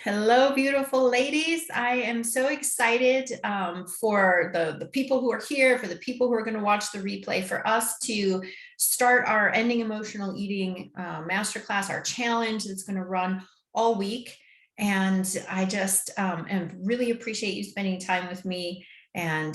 Hello, beautiful ladies. I am so excited for the people who are here, for the people who are going to watch the replay, for us to start our Ending Emotional Eating Masterclass, our challenge that's going to run all week. And I just and really appreciate you spending time with me. And,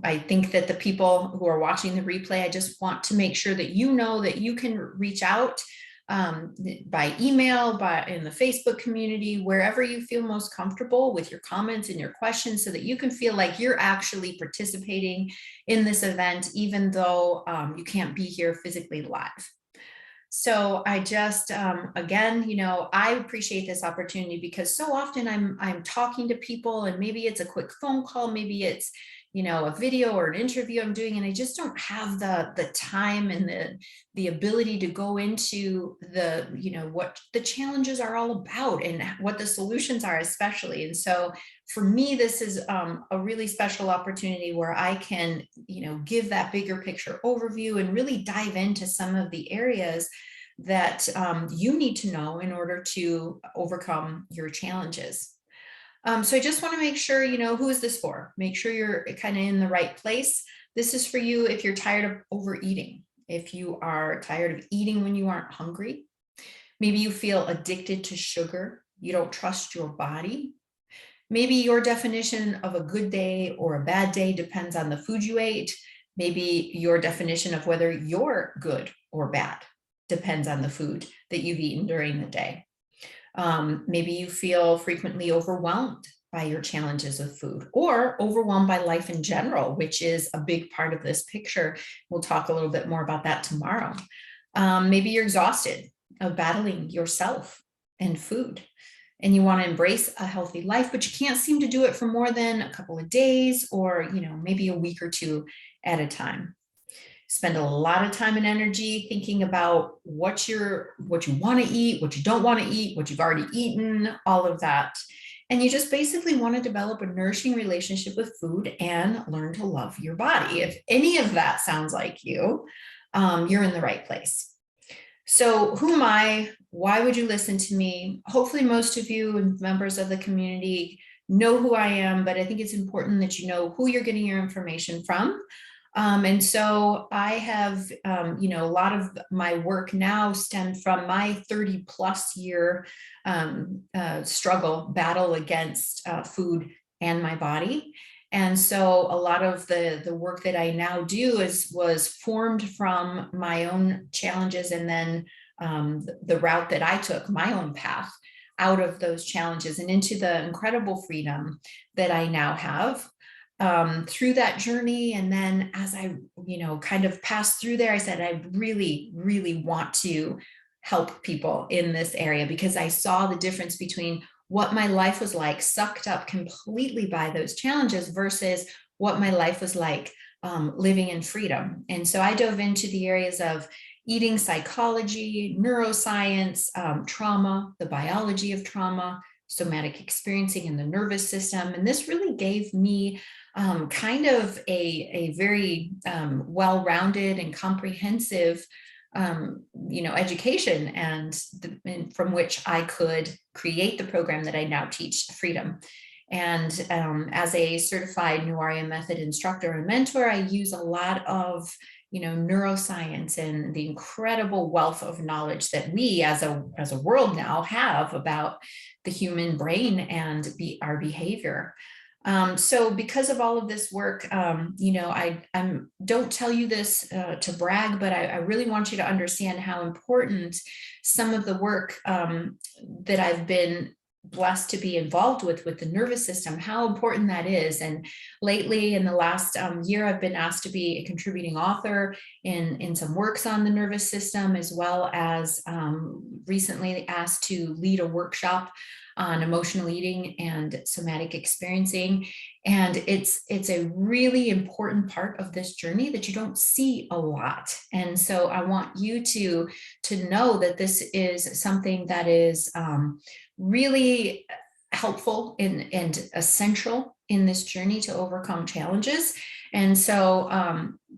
I think that the people who are watching the replay, I just want to make sure that you know that you can reach out by email, by in the Facebook community, wherever you feel most comfortable with your comments and your questions, so that you can feel like you're actually participating in this event, even though you can't be here physically live. So I just, again, I appreciate this opportunity because so often I'm talking to people, and maybe it's a quick phone call, maybe it's, a video or an interview I'm doing, and I just don't have the time and the ability to go into what the challenges are all about and what the solutions are, especially. And so for me, this is a really special opportunity where I can, give that bigger picture overview and really dive into some of the areas that you need to know in order to overcome your challenges. So I just want to make sure, who is this for? Make sure you're kind of in the right place. This is for you if you're tired of overeating, if you are tired of eating when you aren't hungry. Maybe you feel addicted to sugar. You don't trust your body. Maybe your definition of a good day or a bad day depends on the food you ate. Maybe your definition of whether you're good or bad depends on the food that you've eaten during the day. Maybe you feel frequently overwhelmed by your challenges with food, or overwhelmed by life in general, which is a big part of this picture. We'll talk a little bit more about that tomorrow. Maybe you're exhausted of battling yourself and food, and you want to embrace a healthy life, but you can't seem to do it for more than a couple of days, or maybe a week or two at a time. Spend a lot of time and energy thinking about what you want to eat, what you don't want to eat, what you've already eaten, all of that. And you just basically want to develop a nourishing relationship with food and learn to love your body. If any of that sounds like you, you're in the right place. So who am I? Why would you listen to me? Hopefully most of you and members of the community know who I am, but I think it's important that you know who you're getting your information from. And so I have, a lot of my work now stemmed from my 30 plus year battle against food and my body. And so a lot of the work that I now do was formed from my own challenges, and then the route that I took, my own path out of those challenges and into the incredible freedom that I now have through that journey. And then as I, kind of passed through there, I said, I really, really want to help people in this area, because I saw the difference between what my life was like, sucked up completely by those challenges, versus what my life was like living in freedom. And so I dove into the areas of eating psychology, neuroscience, trauma, the biology of trauma, somatic experiencing in the nervous system. And this really gave me kind of a very well-rounded and comprehensive education, and from which I could create the program that I now teach, Freedom. And as a certified New Arya Method instructor and mentor, I use a lot of neuroscience and the incredible wealth of knowledge that we as a world now have about the human brain and our behavior. So because of all of this work, I don't tell you this to brag, but I really want you to understand how important some of the work that I've been blessed to be involved with the nervous system, how important that is. And lately, in the last year, I've been asked to be a contributing author in some works on the nervous system, as well as recently asked to lead a workshop on emotional eating and somatic experiencing. And it's a really important part of this journey that you don't see a lot. And so I want you to know that this is something that is really helpful and essential in this journey to overcome challenges. And so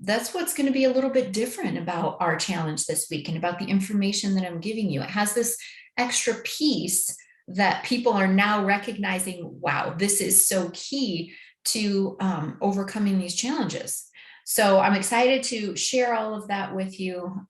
that's what's going to be a little bit different about our challenge this week, and about the information that I'm giving you. It has this extra piece that people are now recognizing, wow, this is so key to overcoming these challenges. So I'm excited to share all of that with you.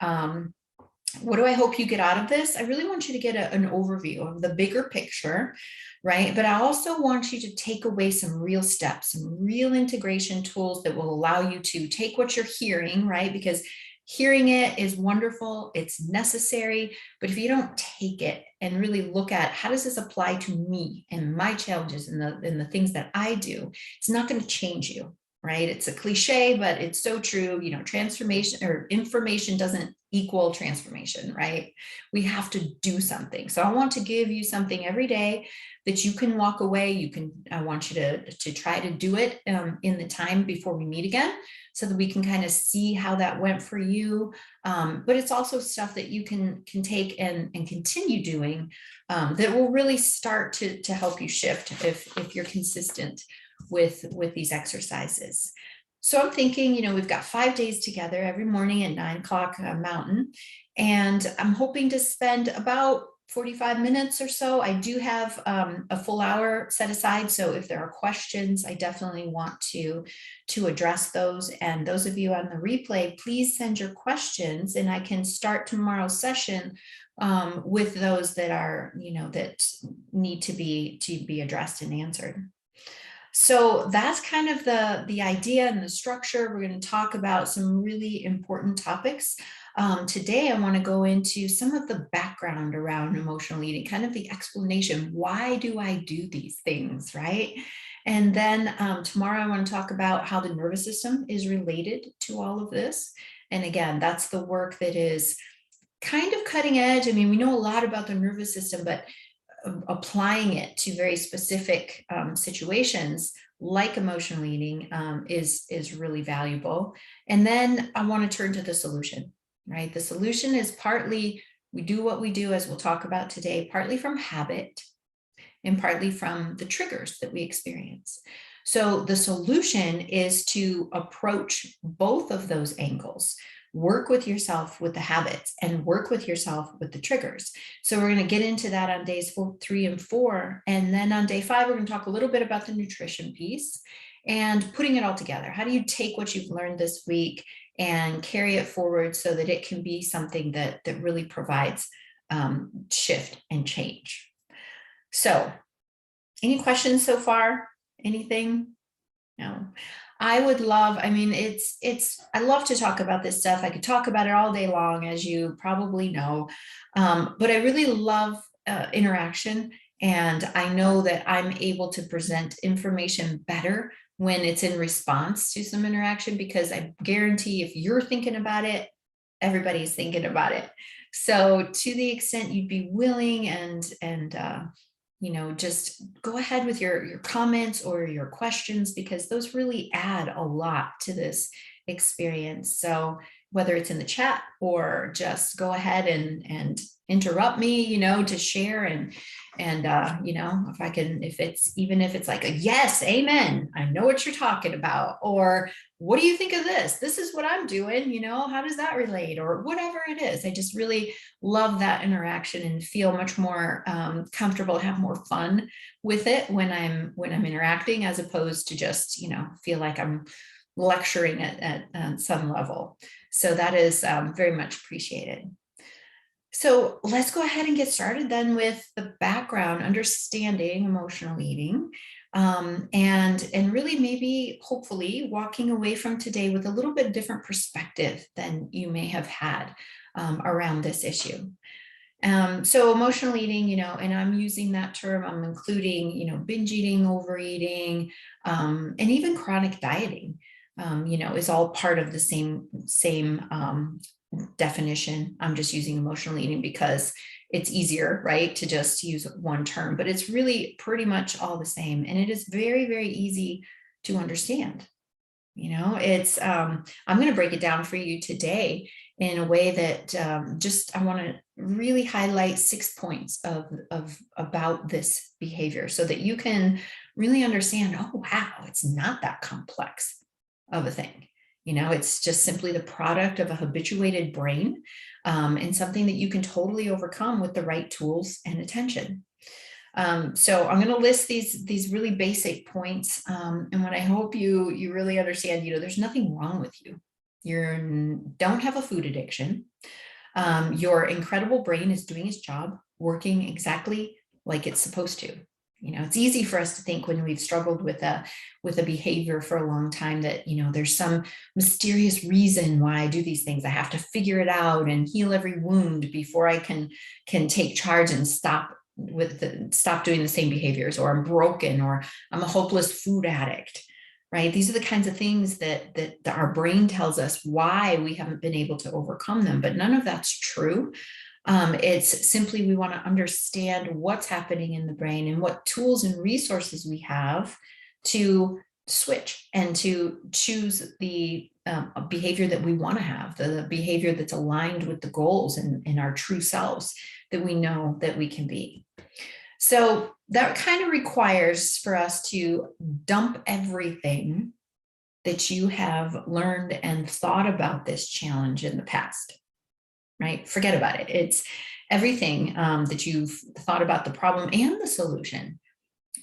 What do I hope you get out of this? I really want you to get an overview of the bigger picture, right? But I also want you to take away some real steps, some real integration tools that will allow you to take what you're hearing, right? Because hearing it is wonderful, it's necessary, but if you don't take it and really look at how does this apply to me and my challenges and the things that I do, it's not going to change you, right? It's a cliche, but it's so true. You know, transformation or information doesn't equal transformation, right? We have to do something. So I want to give you something every day that you can walk away. I want you to try to do it in the time before we meet again, so that we can kind of see how that went for you. But it's also stuff that you can take and continue doing that will really start to help you shift if you're consistent with these exercises. So I'm thinking, you know, we've got 5 days together every morning at 9 o'clock Mountain, and I'm hoping to spend about 45 minutes or so. I do have a full hour set aside. So if there are questions, I definitely want to address those. And those of you on the replay, please send your questions and I can start tomorrow's session with those that are, you know, that need to be addressed and answered. So that's kind of the idea and the structure. We're going to talk about some really important topics. Today, I want to go into some of the background around emotional eating, kind of the explanation. Why do I do these things, right? And then tomorrow, I want to talk about how the nervous system is related to all of this. And again, that's the work that is kind of cutting edge. I mean, we know a lot about the nervous system, but applying it to very specific situations like emotional eating is really valuable. And then I want to turn to the solution, right? The solution is partly we do what we do, as we'll talk about today, partly from habit and partly from the triggers that we experience. So the solution is to approach both of those angles. Work with yourself with the habits and work with yourself with the triggers. So we're going to get into that on days 3 and 4. And then on day 5, we're going to talk a little bit about the nutrition piece and putting it all together. How do you take what you've learned this week and carry it forward so that it can be something that really provides shift and change? So any questions so far? Anything? No. I would love, I mean, I love to talk about this stuff. I could talk about it all day long, as you probably know, but I really love interaction. And I know that I'm able to present information better when it's in response to some interaction, because I guarantee if you're thinking about it, everybody's thinking about it. So to the extent you'd be willing and you know, just go ahead with your comments or your questions, because those really add a lot to this experience. So whether it's in the chat or just go ahead and interrupt me, you know, to share and you know, if it's like a yes, amen, I know what you're talking about, or what do you think of this? This is what I'm doing, you know, how does that relate, or whatever it is. I just really love that interaction and feel much more comfortable, have more fun with it when I'm interacting, as opposed to just, you know, feel like I'm lecturing at some level. So that is very much appreciated. So let's go ahead and get started then with the background, understanding emotional eating, and really maybe hopefully walking away from today with a little bit different perspective than you may have had around this issue. So emotional eating, you know, and I'm using that term, I'm including, you know, binge eating, overeating, and even chronic dieting, you know, is all part of the same definition. I'm just using emotional eating because it's easier, right, to just use one term, but it's really pretty much all the same. And it is very, very easy to understand. You know, it's, I'm going to break it down for you today in a way that I want to really highlight 6 points about this behavior so that you can really understand, oh, wow, it's not that complex of a thing. You know, it's just simply the product of a habituated brain and something that you can totally overcome with the right tools and attention. So I'm going to list these really basic points. And what I hope you really understand, there's nothing wrong with you. You don't have a food addiction. Your incredible brain is doing its job, working exactly like it's supposed to. It's easy for us to think when we've struggled with a behavior for a long time that, there's some mysterious reason why I do these things. I have to figure it out and heal every wound before I can take charge and stop doing the same behaviors, or I'm broken, or I'm a hopeless food addict. Right? These are the kinds of things that our brain tells us why we haven't been able to overcome them, but none of that's true. It's simply we want to understand what's happening in the brain and what tools and resources we have to switch and to choose the behavior that we want to have, the behavior that's aligned with the goals and our true selves that we know that we can be. So that kind of requires for us to dump everything that you have learned and thought about this challenge in the past, right? Forget about it. It's everything that you've thought about the problem and the solution.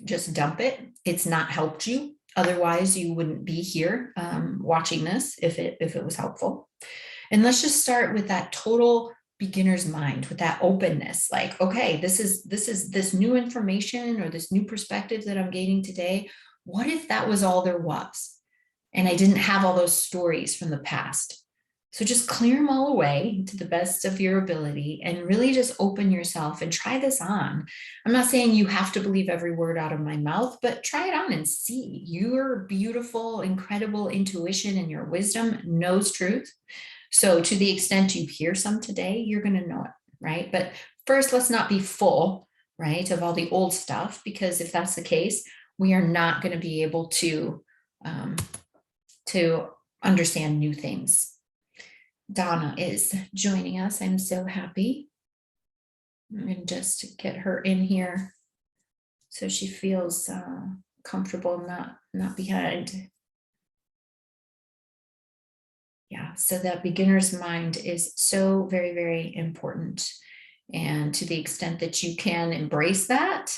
Just dump it. It's not helped you. Otherwise, you wouldn't be here watching this if it was helpful. And let's just start with that total beginner's mind, with that openness. Like, okay, this is this new information or this new perspective that I'm gaining today. What if that was all there was? And I didn't have all those stories from the past. So just clear them all away to the best of your ability and really just open yourself and try this on. I'm not saying you have to believe every word out of my mouth, but try it on and see. Your beautiful, incredible intuition and your wisdom knows truth. So to the extent you hear some today, you're going to know it, right? But first, let's not be full, right, of all the old stuff, because if that's the case, we are not going to be able to understand new things. Donna is joining us. I'm so happy. I'm going to just get her in here so she feels comfortable, not behind. Yeah, so that beginner's mind is so very, very important. And to the extent that you can embrace that,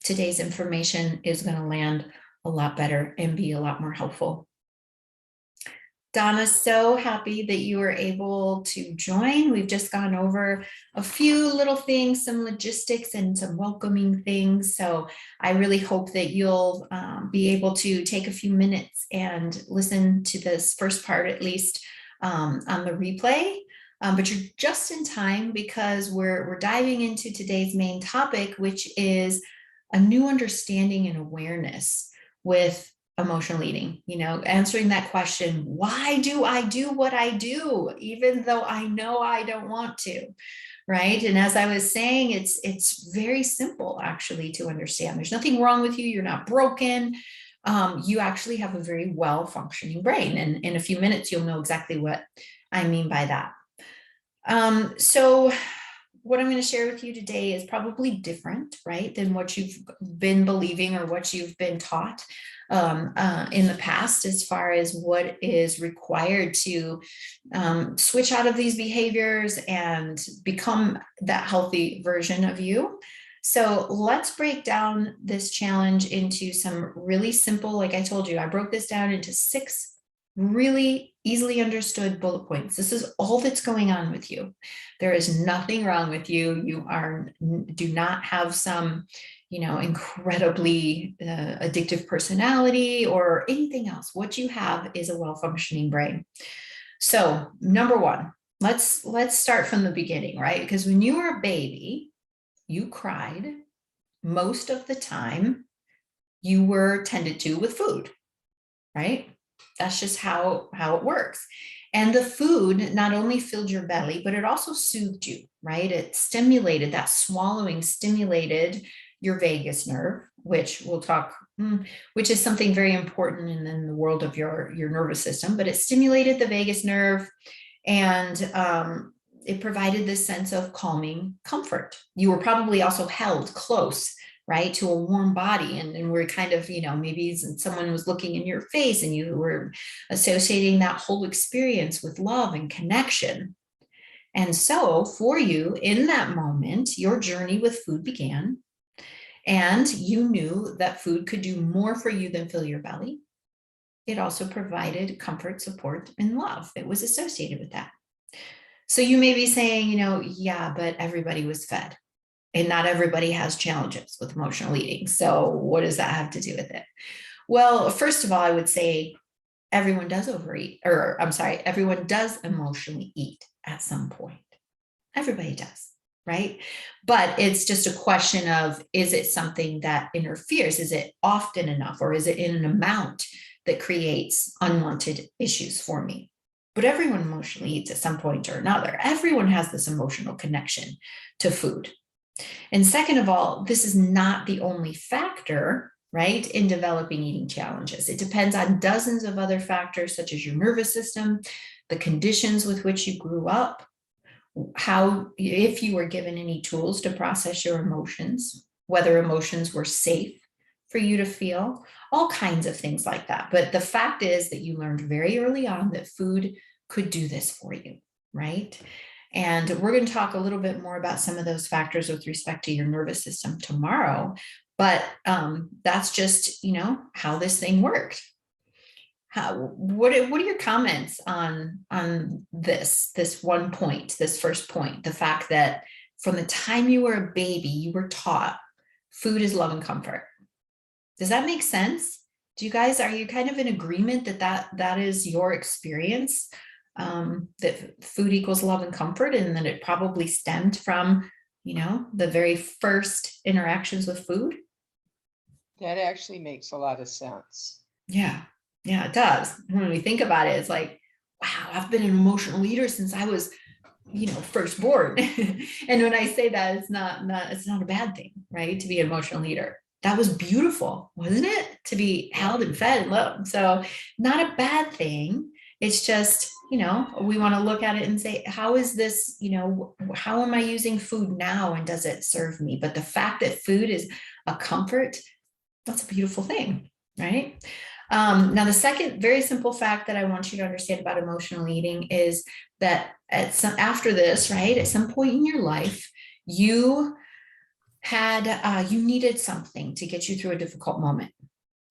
today's information is going to land a lot better and be a lot more helpful. Donna, so happy that you were able to join. We've just gone over a few little things, some logistics and some welcoming things. So I really hope that you'll be able to take a few minutes and listen to this first part, at least on the replay. But you're just in time because we're diving into today's main topic, which is a new understanding and awareness with emotional eating, answering that question, why do I do what I do, even though I know I don't want to, right? And as I was saying, it's very simple actually to understand. There's nothing wrong with you. You're not broken. You actually have a very well functioning brain. And in a few minutes, you'll know exactly what I mean by that. So what I'm going to share with you today is probably different, right, than what you've been believing or what you've been taught in the past, as far as what is required to switch out of these behaviors and become that healthy version of you. So let's break down this challenge into some really simple, like I told you, I broke this down into 6 really easily understood bullet points. This is all that's going on with you. There is nothing wrong with you. You do not have some, incredibly addictive personality or anything else. What you have is a well-functioning brain. So number 1, let's start from the beginning, right? Because when you were a baby, you cried most of the time. You were tended to with food, right? That's just how it works. And the food not only filled your belly, but it also soothed you, right? It stimulated, that swallowing stimulated your vagus nerve, which we'll talk, which is something very important in the world of your nervous system, but it stimulated the vagus nerve, and it provided this sense of calming comfort. You were probably also held close, right, to a warm body, and we're kind of, maybe someone was looking in your face and you were associating that whole experience with love and connection. And so for you in that moment, your journey with food began, And you knew that food could do more for you than fill your belly. It also provided comfort, support, and love that was associated with that. So you may be saying, yeah, but everybody was fed and not everybody has challenges with emotional eating. So what does that have to do with it? Well, first of all, I would say everyone does overeat, or I'm sorry, everyone does emotionally eat at some point. Everybody does, right? But it's just a question of, is it something that interferes? Is it often enough, or is it in an amount that creates unwanted issues for me? But everyone emotionally eats at some point or another. Everyone has this emotional connection to food. And second of all, this is not the only factor, right, in developing eating challenges. It depends on dozens of other factors, such as your nervous system, the conditions with which you grew up, how, if you were given any tools to process your emotions, whether emotions were safe for you to feel, all kinds of things like that. But the fact is that you learned very early on that food could do this for you, right? And we're going to talk a little bit more about some of those factors with respect to your nervous system tomorrow. But that's just, how this thing worked. What are your comments on this one point, this first point, the fact that from the time you were a baby, you were taught food is love and comfort? Does that make sense? Are you kind of in agreement that is your experience? That food equals love and comfort, and that it probably stemmed from, the very first interactions with food? That actually makes a lot of sense. Yeah, it does. When we think about it, it's like, wow, I've been an emotional eater since I was, first born. And when I say that, it's not a bad thing, right? To be an emotional eater. That was beautiful, wasn't it? To be held and fed and loved. So not a bad thing. It's just, we want to look at it and say, how is this, how am I using food now? And does it serve me? But the fact that food is a comfort, that's a beautiful thing, right? Now, the second very simple fact that I want you to understand about emotional eating is that after this, right, at some point in your life, you needed something to get you through a difficult moment.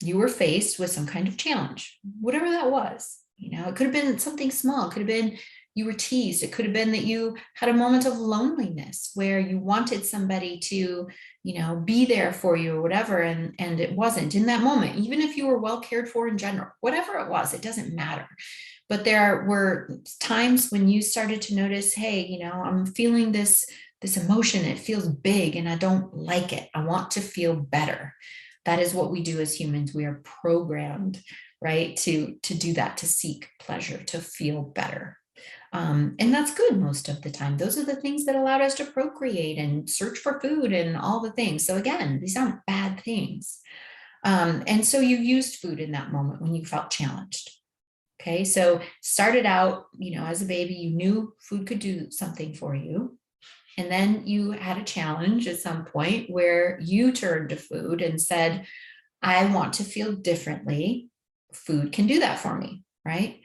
You were faced with some kind of challenge, whatever that was. It could have been something small. It could have been you were teased. It could have been that you had a moment of loneliness where you wanted somebody to, be there for you or whatever. And it wasn't in that moment, even if you were well cared for in general, whatever it was, it doesn't matter. But there were times when you started to notice, hey, I'm feeling this emotion. It feels big and I don't like it. I want to feel better. That is what we do as humans. We are programmed, right, to do that, to seek pleasure, to feel better. And that's good most of the time. Those are the things that allowed us to procreate and search for food and all the things. So again, these aren't bad things. And so you used food in that moment when you felt challenged. Okay, so started out, as a baby, you knew food could do something for you. And then you had a challenge at some point where you turned to food and said, I want to feel differently. Food can do that for me, right?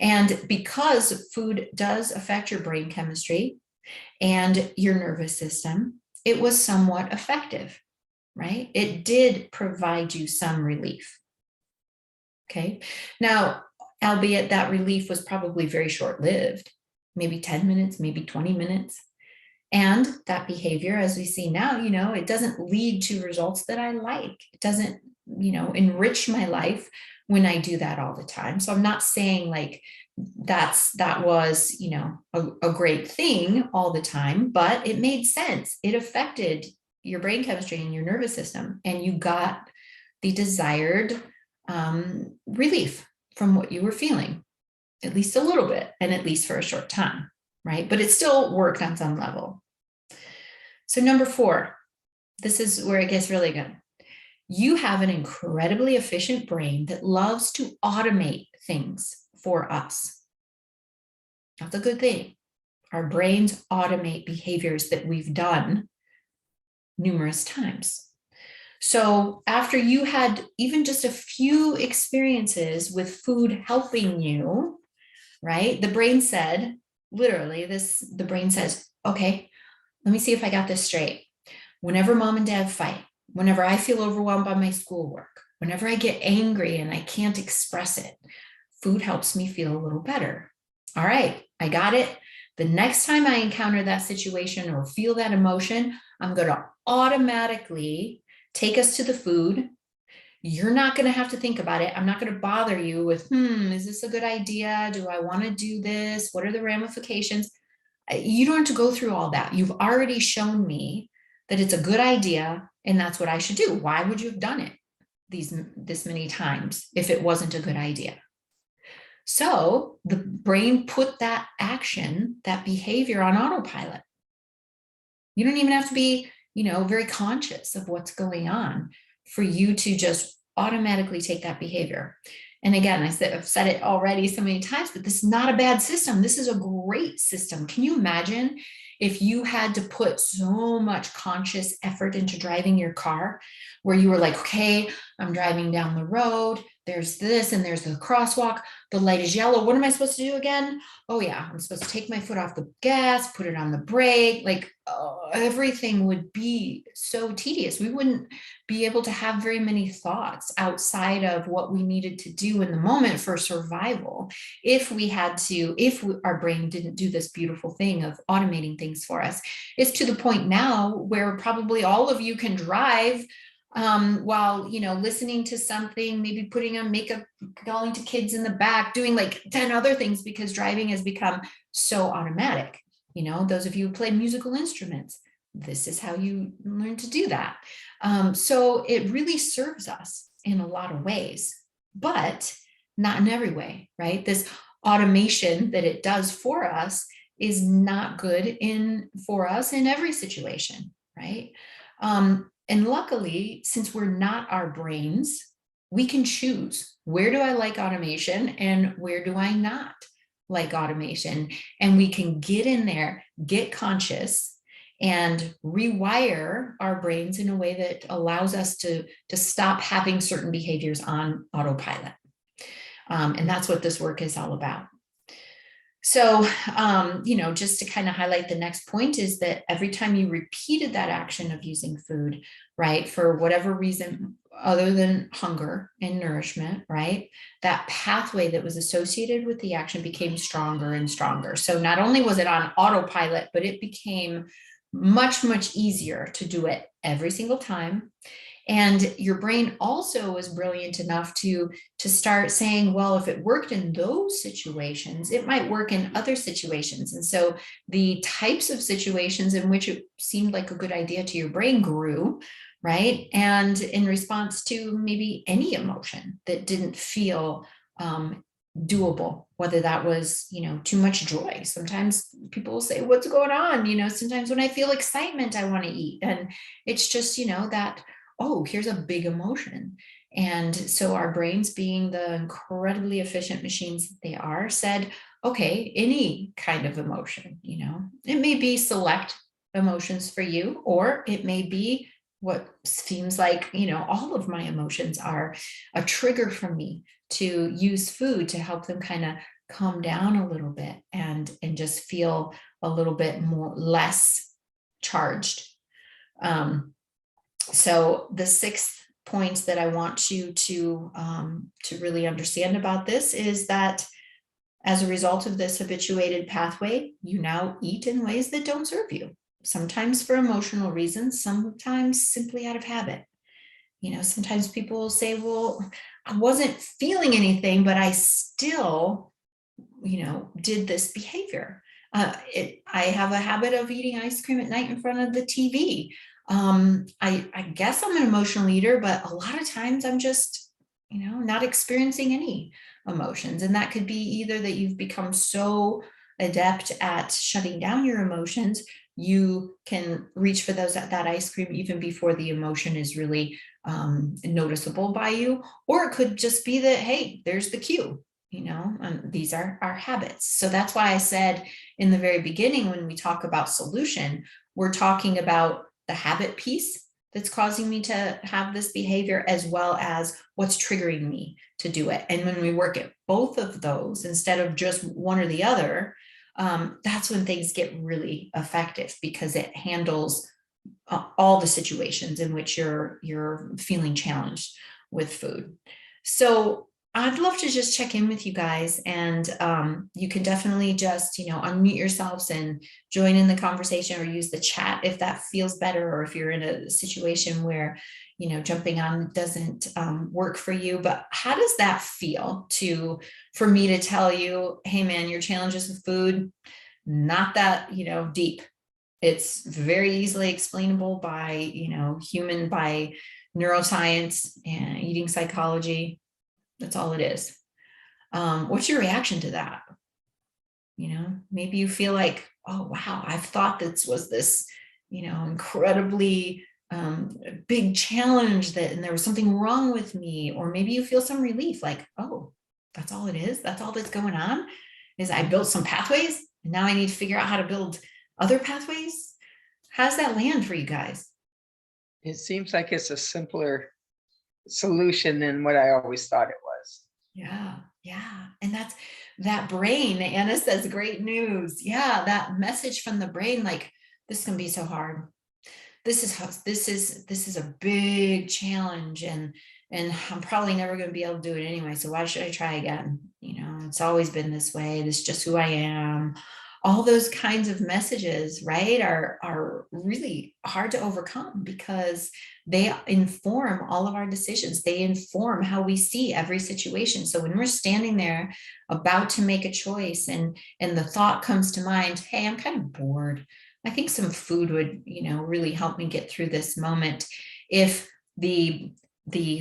And because food does affect your brain chemistry and your nervous system, it was somewhat effective, right? It did provide you some relief. Okay. Now, albeit that relief was probably very short-lived, maybe 10 minutes, maybe 20 minutes. And that behavior, as we see now, it doesn't lead to results that I like. It doesn't, enrich my life when I do that all the time. So I'm not saying like that was, a great thing all the time, but it made sense. It affected your brain chemistry and your nervous system, and you got the desired relief from what you were feeling, at least a little bit, and at least for a short time. Right? But it still worked on some level. So number 4, this is where it gets really good. You have an incredibly efficient brain that loves to automate things for us. That's a good thing. Our brains automate behaviors that we've done numerous times. So after you had even just a few experiences with food helping you, right? The brain said, literally, the brain says, okay, let me see if I got this straight. Whenever mom and dad fight, whenever I feel overwhelmed by my schoolwork, whenever I get angry and I can't express it, food helps me feel a little better. All right, I got it. The next time I encounter that situation or feel that emotion, I'm going to automatically take us to the food. You're not going to have to think about it. I'm not going to bother you with, is this a good idea? Do I want to do this? What are the ramifications? You don't have to go through all that. You've already shown me that it's a good idea and that's what I should do. Why would you have done it this many times if it wasn't a good idea? So the brain put that action, that behavior on autopilot. You don't even have to be, very conscious of what's going on for you to just automatically take that behavior. And again, I've said it already so many times, but this is not a bad system. This is a great system. Can you imagine if you had to put so much conscious effort into driving your car where you were like, okay, I'm driving down the road. There's this and there's the crosswalk. The light is yellow. What am I supposed to do again? Oh yeah, I'm supposed to take my foot off the gas, put it on the brake. Like everything would be so tedious. We wouldn't be able to have very many thoughts outside of what we needed to do in the moment for survival. If our brain didn't do this beautiful thing of automating things for us. It's to the point now where probably all of you can drive while listening to something, maybe putting on makeup, calling to kids in the back, doing like 10 other things because driving has become so automatic. Those of you who play musical instruments, this is how you learn to do that. So it really serves us in a lot of ways, but not in every way, right? This automation that it does for us is not good for us in every situation, right? And luckily, since we're not our brains, we can choose, where do I like automation and where do I not like automation? And we can get in there, get conscious, and rewire our brains in a way that allows us to stop having certain behaviors on autopilot. And that's what this work is all about. So, just to kind of highlight the next point is that every time you repeated that action of using food, right, for whatever reason other than hunger and nourishment, right, that pathway that was associated with the action became stronger and stronger. So not only was it on autopilot, but it became much, much easier to do it every single time. And your brain also is brilliant enough to start saying, well, if it worked in those situations, it might work in other situations. And so the types of situations in which it seemed like a good idea to your brain grew, right? And in response to maybe any emotion that didn't feel doable, whether that was, too much joy. Sometimes people will say, what's going on? Sometimes when I feel excitement, I want to eat. And it's just, that, oh, here's a big emotion. And so our brains, being the incredibly efficient machines that they are, said, okay, any kind of emotion, it may be select emotions for you, or it may be what seems like, all of my emotions are a trigger for me to use food to help them kind of calm down a little bit and just feel a little bit less charged. So the sixth point that I want you to really understand about this is that as a result of this habituated pathway, you now eat in ways that don't serve you. Sometimes for emotional reasons, sometimes simply out of habit. Sometimes people will say, well, I wasn't feeling anything, but I still, did this behavior. I have a habit of eating ice cream at night in front of the TV. I guess I'm an emotional eater, but a lot of times I'm just, not experiencing any emotions. And that could be either that you've become so adept at shutting down your emotions, you can reach for that ice cream even before the emotion is really noticeable by you. Or it could just be that, hey, there's the cue, these are our habits. So that's why I said in the very beginning, when we talk about solution, we're talking about the habit piece that's causing me to have this behavior, as well as what's triggering me to do it. And when we work at both of those instead of just one or the other, that's when things get really effective, because it handles all the situations in which you're feeling challenged with food. So I'd love to just check in with you guys, and you can definitely just, unmute yourselves and join in the conversation, or use the chat if that feels better, or if you're in a situation where, jumping on doesn't work for you. But how does that feel for me to tell you, hey man, your challenges with food, not that, deep. It's very easily explainable by, by neuroscience and eating psychology. That's all it is. What's your reaction to that? Maybe you feel like, oh, wow, I've thought this, incredibly big challenge, and there was something wrong with me. Or maybe you feel some relief, like, oh, that's all it is. That's all that's going on, is I built some pathways, and now I need to figure out how to build other pathways. How's that land for you guys? It seems like it's a simpler solution than what I always thought it was. Yeah, yeah. And that's that brain. Anna says, great news. Yeah, that message from the brain, like, this can be so hard. This is a big challenge, and I'm probably never going to be able to do it anyway. So why should I try again? It's always been this way. This is just who I am. All those kinds of messages, right, are really hard to overcome, because they inform all of our decisions. They inform how we see every situation. So when we're standing there about to make a choice, and the thought comes to mind, hey, I'm kind of bored, I think some food would, really help me get through this moment. If the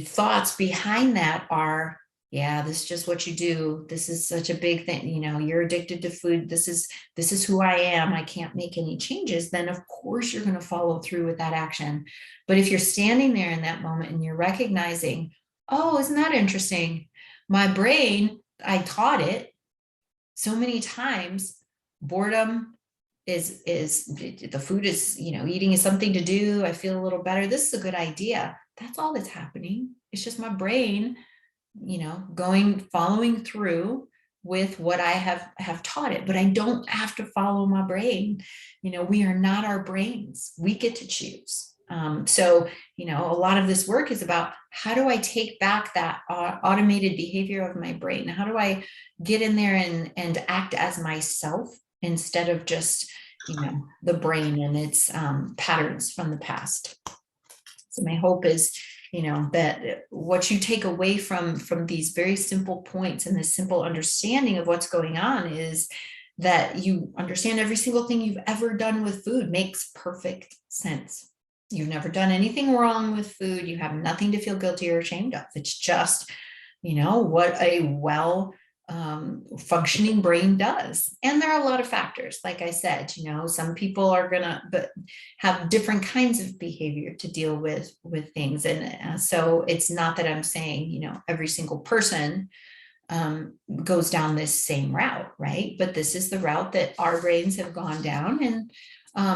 thoughts behind that are, yeah, this is just what you do. This is such a big thing. You're addicted to food. This is who I am. I can't make any changes. Then of course you're going to follow through with that action. But if you're standing there in that moment and you're recognizing, oh, isn't that interesting? My brain, I taught it so many times, boredom is the food is, eating is something to do. I feel a little better. This is a good idea. That's all that's happening. It's just my brain, following through with what I have taught it. But I don't have to follow my brain. We are not our brains. We get to choose. So, a lot of this work is about, how do I take back that automated behavior of my brain? How do I get in there and act as myself, instead of just, the brain and its patterns from the past? So my hope is, that what you take away from these very simple points, and this simple understanding of what's going on, is that you understand every single thing you've ever done with food makes perfect sense. You've never done anything wrong with food. You have nothing to feel guilty or ashamed of. It's just, what a functioning brain does. And there are a lot of factors. Like I said, some people are gonna have different kinds of behavior to deal with things. And so it's not that I'm saying, every single person goes down this same route, right? But this is the route that our brains have gone down, and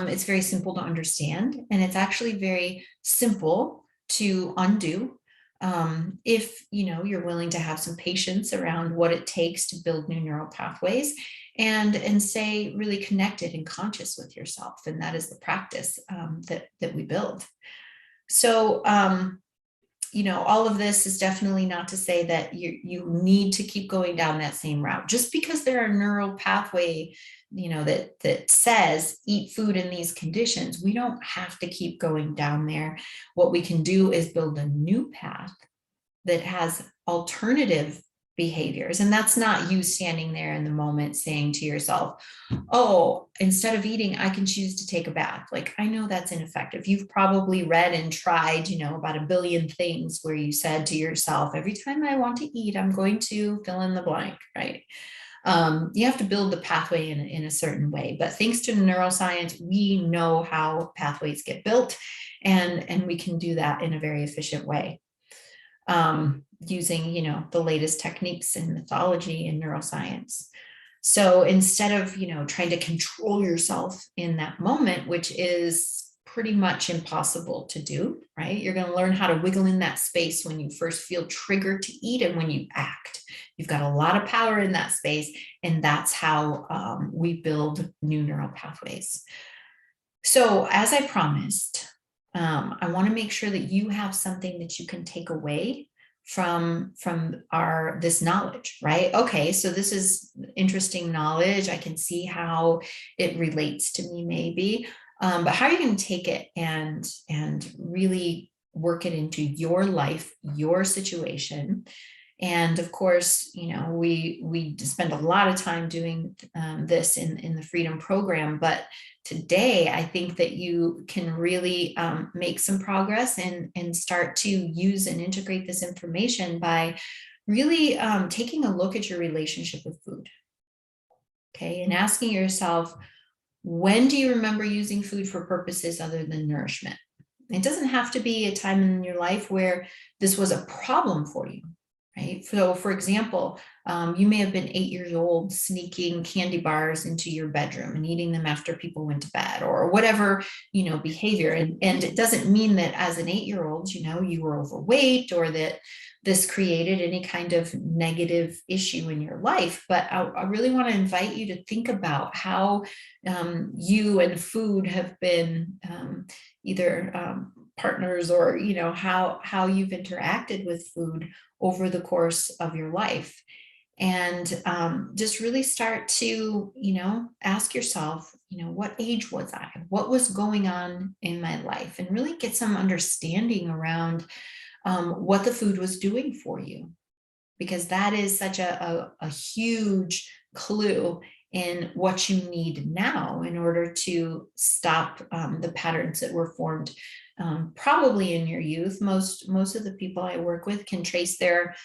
it's very simple to understand, and it's actually very simple to undo, if you're willing to have some patience around what it takes to build new neural pathways, and stay really connected and conscious with yourself. And that is the practice that we build. So all of this is definitely not to say that you need to keep going down that same route. Just because there are neural pathway, that says eat food in these conditions, we don't have to keep going down there. What we can do is build a new path that has alternative behaviors. And that's not you standing there in the moment saying to yourself, oh, instead of eating, I can choose to take a bath. Like, I know that's ineffective. You've probably read and tried, about a billion things where you said to yourself, every time I want to eat, I'm going to fill in the blank, right? You have to build the pathway in a certain way. But thanks to neuroscience, we know how pathways get built, and we can do that in a very efficient way, using, the latest techniques in mythology and neuroscience. So instead of, trying to control yourself in that moment, which is pretty much impossible to do, right? You're going to learn how to wiggle in that space when you first feel triggered to eat and when you act. You've got a lot of power in that space, and that's how we build new neural pathways. So as I promised, I want to make sure that you have something that you can take away from our this knowledge, right? Okay, so this is interesting knowledge. I can see how it relates to me, maybe. But how are you going to take it and really work it into your life, your situation? And of course, we spend a lot of time doing this in the Freedom Program, but today I think that you can really make some progress and start to use and integrate this information by really taking a look at your relationship with food. Okay, and asking yourself, when do you remember using food for purposes other than nourishment? It doesn't have to be a time in your life where this was a problem for you, right? So, for example, you may have been 8 years old sneaking candy bars into your bedroom and eating them after people went to bed, or whatever, behavior. And it doesn't mean that as an 8-year-old, you were overweight or that this created any kind of negative issue in your life. But I really want to invite you to think about how you and food have been either partners, or how you've interacted with food over the course of your life. And just really start to ask yourself, what age was I, what was going on in my life, and really get some understanding around what the food was doing for you, because that is such a huge clue in what you need now in order to stop the patterns that were formed probably in your youth. Most of the people I work with can trace their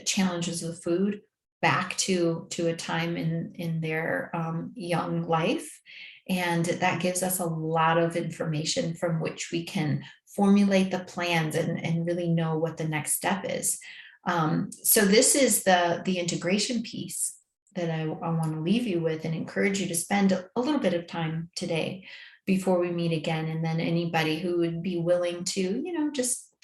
challenges with food back to a time in their young life, and that gives us a lot of information from which we can formulate the plans and really know what the next step is. So this is the integration piece that I want to leave you with and encourage you to spend a little bit of time today before we meet again. And then anybody who would be willing to, just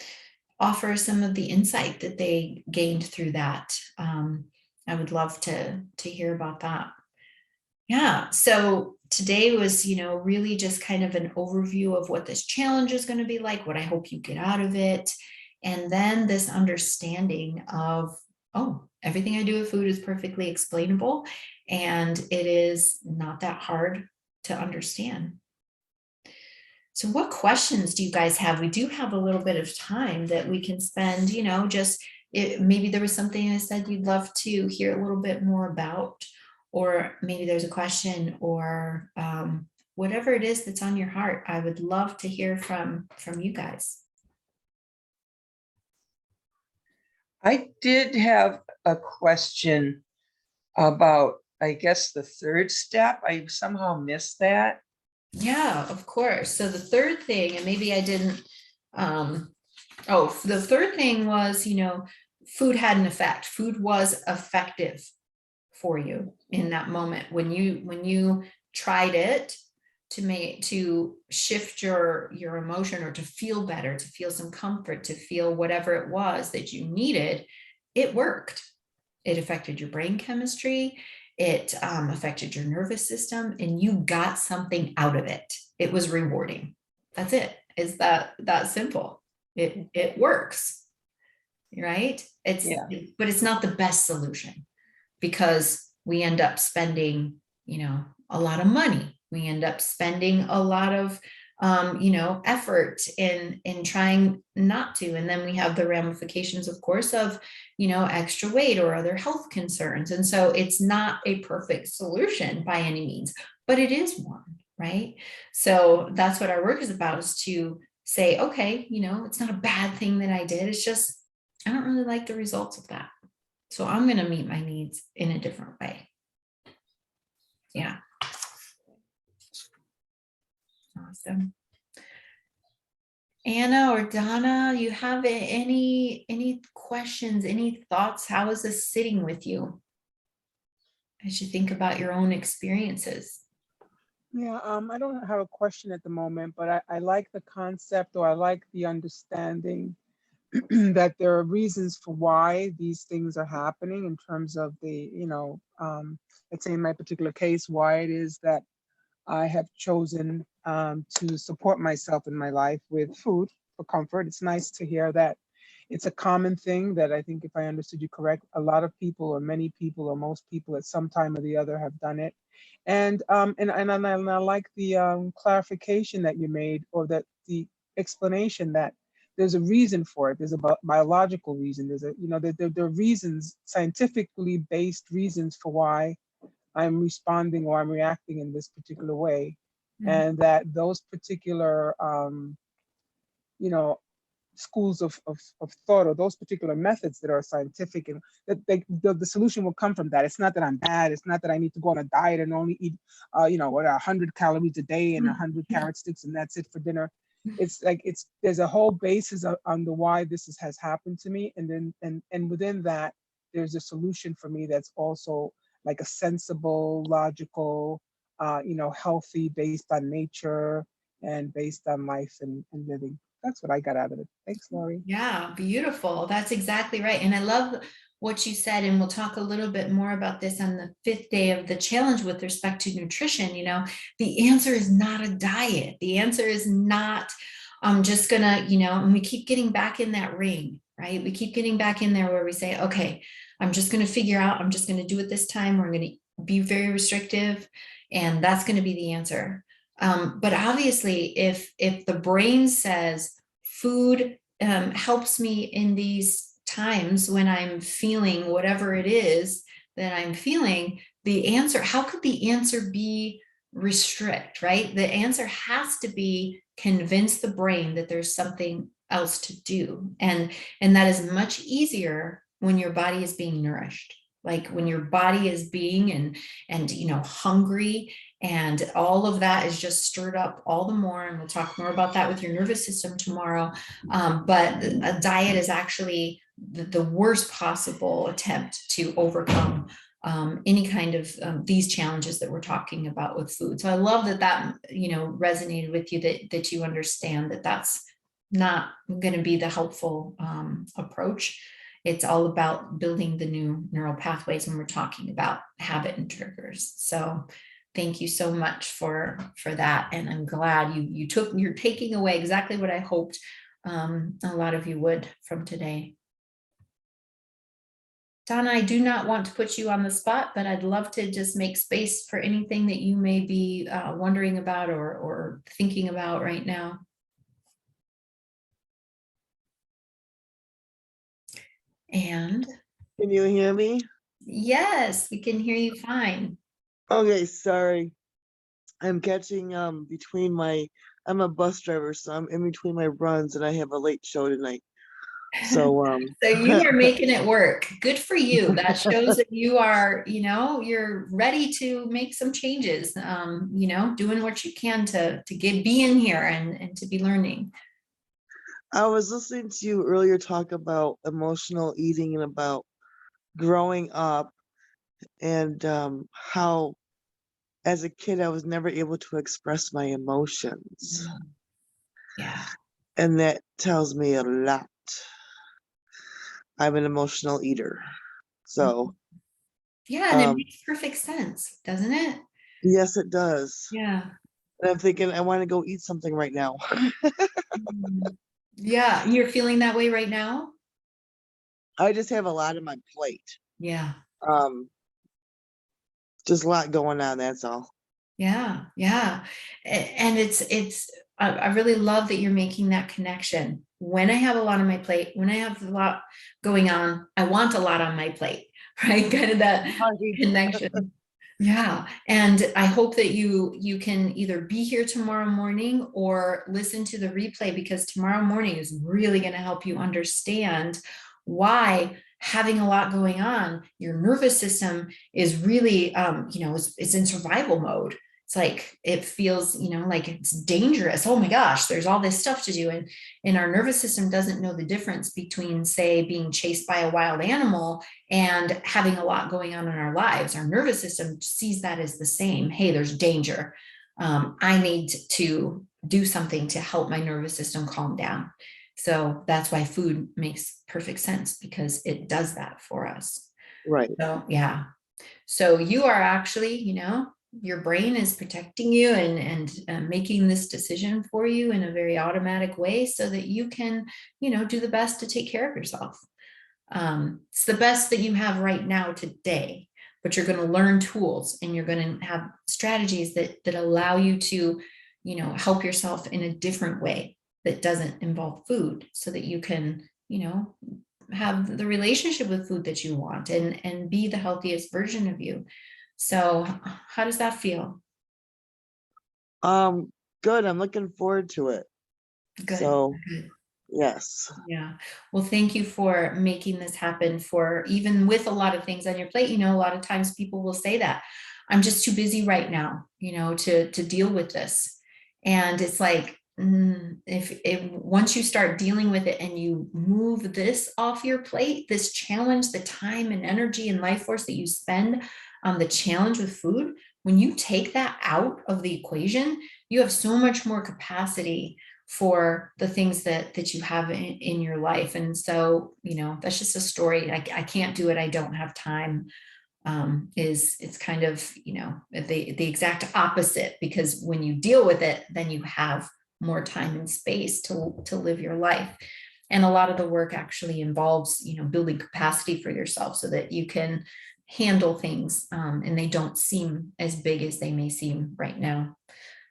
offer some of the insight that they gained through that. I would love to hear about that. Yeah. So today was, really just kind of an overview of what this challenge is going to be like, what I hope you get out of it. And then this understanding of, oh, everything I do with food is perfectly explainable, and it is not that hard to understand. So what questions do you guys have? We do have a little bit of time that we can spend, just maybe there was something I said you'd love to hear a little bit more about, or maybe there's a question, or whatever it is that's on your heart. I would love to hear from you guys. I did have a question about, I guess, the third step. I somehow missed that. Yeah, of course. So the third thing, and maybe I didn't, the third thing was, food had an effect. Food was effective for you in that moment when you tried it to shift your emotion, or to feel better, to feel some comfort, to feel whatever it was that you needed. It worked. It affected your brain chemistry. It affected your nervous system, and you got something out of it. It was rewarding. That's it. It's that simple. It works, right? Yeah. But it's not the best solution, because we end up spending, a lot of money. We end up spending a lot of, effort in trying not to. And then we have the ramifications, of course, of, extra weight or other health concerns. And so it's not a perfect solution by any means, but it is one, right? So that's what our work is about, is to say, okay, it's not a bad thing that I did. It's just, I don't really like the results of that. So I'm going to meet my needs in a different way. Yeah. Awesome. Anna or Donna, you have any questions, any thoughts? How is this sitting with you as you think about your own experiences? Yeah, I don't have a question at the moment, but I like the concept, or I like the understanding that there are reasons for why these things are happening, in terms of the, let's say in my particular case, why it is that I have chosen to support myself in my life with food for comfort. It's nice to hear that it's a common thing that I think, if I understood you correct, a lot of people or many people or most people at some time or the other have done it. And I like the clarification that you made, or that the explanation that there's a reason for it. There's a biological reason. There's a, there are reasons, scientifically based reasons for why I'm responding or I'm reacting in this particular way. Mhm. And that those particular, you know, schools of thought, or those particular methods that are scientific, and that the solution will come from that. It's not that I'm bad. It's not that I need to go on a diet and only eat, 100 calories a day and 100 carrot sticks and that's it for dinner. It's like, there's a whole basis on the why has happened to me, and then and within that, there's a solution for me that's also like a sensible, logical, healthy, based on nature and based on life and living. That's what I got out of it. Thanks, Lori. Yeah, beautiful. That's exactly right. And I love what you said, and we'll talk a little bit more about this on the 5th day of the challenge with respect to nutrition. The answer is not a diet. The answer is not, I'm just gonna, and we keep getting back in that ring, right? We keep getting back in there where we say, okay, I'm just gonna figure out, I'm just gonna do it this time. We're gonna be very restrictive, and that's gonna be the answer. But obviously, if the brain says food helps me in these times when I'm feeling whatever it is that I'm feeling, the answer, how could the answer be restrict, right? The answer has to be convince the brain that there's something else to do. And that is much easier when your body is being nourished. Like when your body is being and hungry, and all of that is just stirred up all the more. And we'll talk more about that with your nervous system tomorrow. But a diet is actually the worst possible attempt to overcome any kind of these challenges that we're talking about with food. So I love that resonated with you, that you understand that that's not going to be the helpful approach. It's all about building the new neural pathways when we're talking about habit and triggers. So thank you so much for that. And I'm glad you're taking away exactly what I hoped a lot of you would from today. Donna, I do not want to put you on the spot, but I'd love to just make space for anything that you may be wondering about or thinking about right now. And Can you hear me? yes, we can hear you fine. Okay, sorry. I'm catching I'm a bus driver, so I'm in between my runs and I have a late show tonight. So So you are making it work. Good for you. That shows that you are, you're ready to make some changes, doing what you can to be in here and to be learning. I was listening to you earlier talk about emotional eating and about growing up, and how as a kid I was never able to express my emotions. Yeah. And that tells me a lot. I'm an emotional eater. So yeah, and it makes perfect sense, doesn't it? yes, it does. Yeah. And I'm thinking I want to go eat something right now. Yeah, you're feeling that way right now? I just have a lot on my plate. Yeah. Just a lot going on, that's all. Yeah, yeah. And I really love that you're making that connection. When I have a lot on my plate, when I have a lot going on, I want a lot on my plate, right? Kind of that connection. Yeah. And I hope that you can either be here tomorrow morning or listen to the replay, because tomorrow morning is really going to help you understand why having a lot going on, your nervous system is really, it's in survival mode. It's like, it feels, like it's dangerous. Oh my gosh, there's all this stuff to do. And our nervous system doesn't know the difference between, say, being chased by a wild animal and having a lot going on in our lives. Our nervous system sees that as the same. Hey, there's danger. I need to do something to help my nervous system calm down. So that's why food makes perfect sense, because it does that for us. Right. So, yeah. So you are actually, your brain is protecting you and making this decision for you in a very automatic way so that you can, do the best to take care of yourself. It's the best that you have right now today, but you're going to learn tools and you're going to have strategies that allow you to, help yourself in a different way that doesn't involve food so that you can, have the relationship with food that you want and be the healthiest version of you. So how does that feel? Good. I'm looking forward to it. Good. So, Good. yes. Yeah. Well, thank you for making this happen, for even with a lot of things on your plate. A lot of times people will say that I'm just too busy right now, to deal with this. And it's like, if once you start dealing with it and you move this off your plate, this challenge, the time and energy and life force that you spend on the challenge with food, when you take that out of the equation, you have so much more capacity for the things that you have in your life. And so, that's just a story. I can't do it. I don't have time. It's kind of, the exact opposite, because when you deal with it, then you have more time and space to live your life. And a lot of the work actually involves, building capacity for yourself so that you can handle things and they don't seem as big as they may seem right now.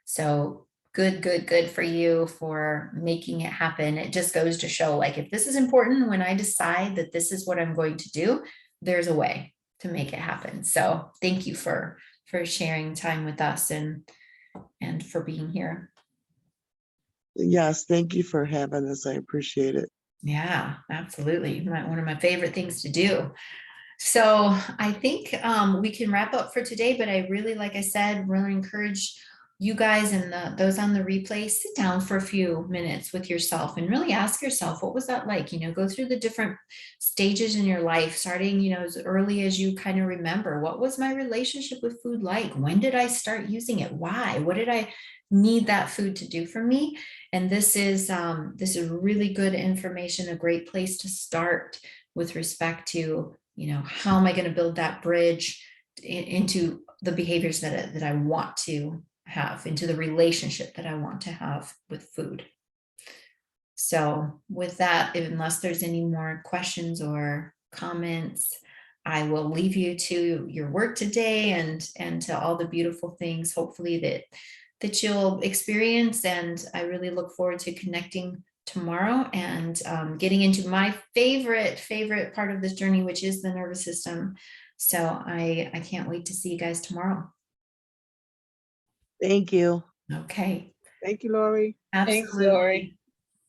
So good for you for making it happen. It just goes to show, like, if this is important, when I decide that this is what I'm going to do, there's a way to make it happen. So thank you for sharing time with us and for being here. Yes. Thank you for having us. I appreciate it. Yeah, absolutely. One of my favorite things to do. So I think we can wrap up for today, but I really, like I said, really encourage you guys and those on the replay, sit down for a few minutes with yourself and really ask yourself, what was that like? Go through the different stages in your life, starting, as early as you kind of remember. What was my relationship with food like? When did I start using it? Why? What did I need that food to do for me? And this is really good information, a great place to start with respect to, how am I going to build that bridge into the behaviors that I want to have, into the relationship that I want to have with food. So with that, unless there's any more questions or comments, I will leave you to your work today and to all the beautiful things, hopefully that you'll experience. And I really look forward to connecting tomorrow and getting into my favorite part of this journey, which is the nervous system. So I can't wait to see you guys tomorrow. Thank you. Okay. Thank you, Lori. Absolutely. Thanks, Lori.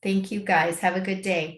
Thank you guys. Have a good day.